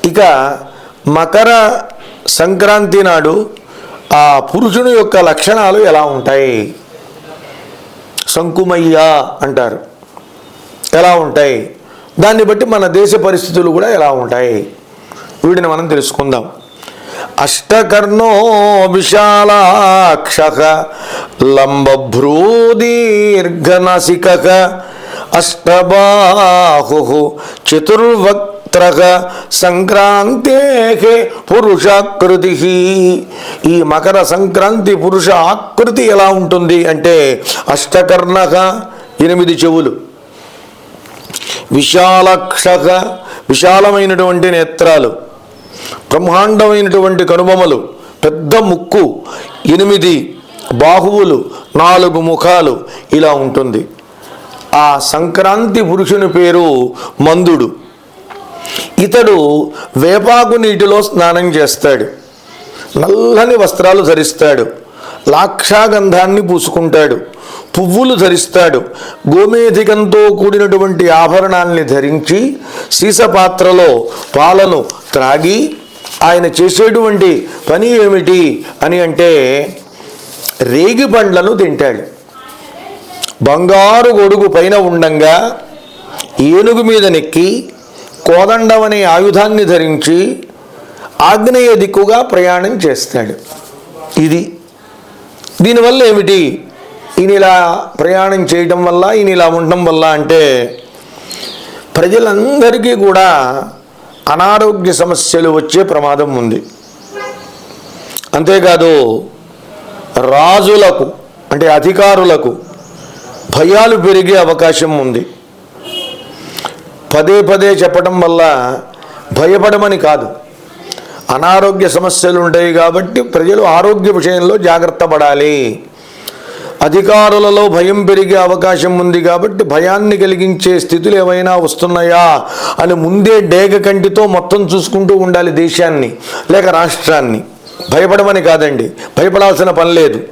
ఇక మకర సంక్రాంతి నాడు ఆ పురుషుని యొక్క లక్షణాలు ఎలా ఉంటాయి? శంకుమయ్య అంటారు. ఎలా ఉంటాయి? దాన్ని బట్టి మన దేశ పరిస్థితులు కూడా ఎలా ఉంటాయి? వీటిని మనం తెలుసుకుందాం. అష్టకర్ణో విశాలాక్షః లంబభ్రూదీర్ఘనాసికః అష్టబాహుః చతుర్వక్త్రః సంక్రాంతేః పురుషాకృతిః. ఈ మకర సంక్రాంతి పురుష ఆకృతి ఎలా ఉంటుంది అంటే అష్టకర్ణః 8 చెవులు, విశాలాక్షః విశాలమైనటువంటి నేత్రాలు, బ్రహ్మాండమైనటువంటి కనుబొమలు, పెద్ద ముక్కు, 8 బాహువులు, 4 ముఖాలు ఇలా ఉంటుంది. ఆ సంక్రాంతి పురుషుని పేరు మందుడు. ఇతడు వేపాకు నీటిలో స్నానం చేస్తాడు, నల్లని వస్త్రాలు ధరిస్తాడు, లాక్షాగంధాన్ని పూసుకుంటాడు, పువ్వులు ధరిస్తాడు, గోమేధికంతో కూడినటువంటి ఆభరణాల్ని ధరించి సీసపాత్రలో పాలను త్రాగి ఆయన చేసేటువంటి పని ఏమిటి అని అంటే రేగి పండ్లను తింటాడు. బంగారు గొడుగు పైన ఉండంగా ఏనుగు మీద నెక్కి కోదండం అనే ఆయుధాన్ని ధరించి ఆగ్నేయ దిక్కుగా ప్రయాణం చేస్తాడు. దీనివల్ల ఏమిటి? ఈయన ఇలా ప్రయాణం చేయటం వల్ల, ఈయన ఇలా ఉండటం వల్ల అంటే ప్రజలందరికీ కూడా అనారోగ్య సమస్యలు వచ్చే ప్రమాదం ఉంది. అంతేకాదు రాజులకు అంటే అధికారులకు భయాలు పెరిగే అవకాశం ఉంది. పదే పదే చెప్పడం వల్ల భయపడమని కాదు, అనారోగ్య సమస్యలు ఉంటాయి కాబట్టి ప్రజలు ఆరోగ్య విషయంలో జాగ్రత్త పడాలి. అధికారులలో భయం పెరిగే అవకాశం ఉంది కాబట్టి భయాన్ని కలిగించే స్థితులు ఏమైనా వస్తున్నాయా అని ముందే డేగ కంటితో మొత్తం చూసుకుంటూ ఉండాలి దేశాన్ని లేక రాష్ట్రాన్ని. భయపడమని కాదండి, భయపడాల్సిన పని లేదు.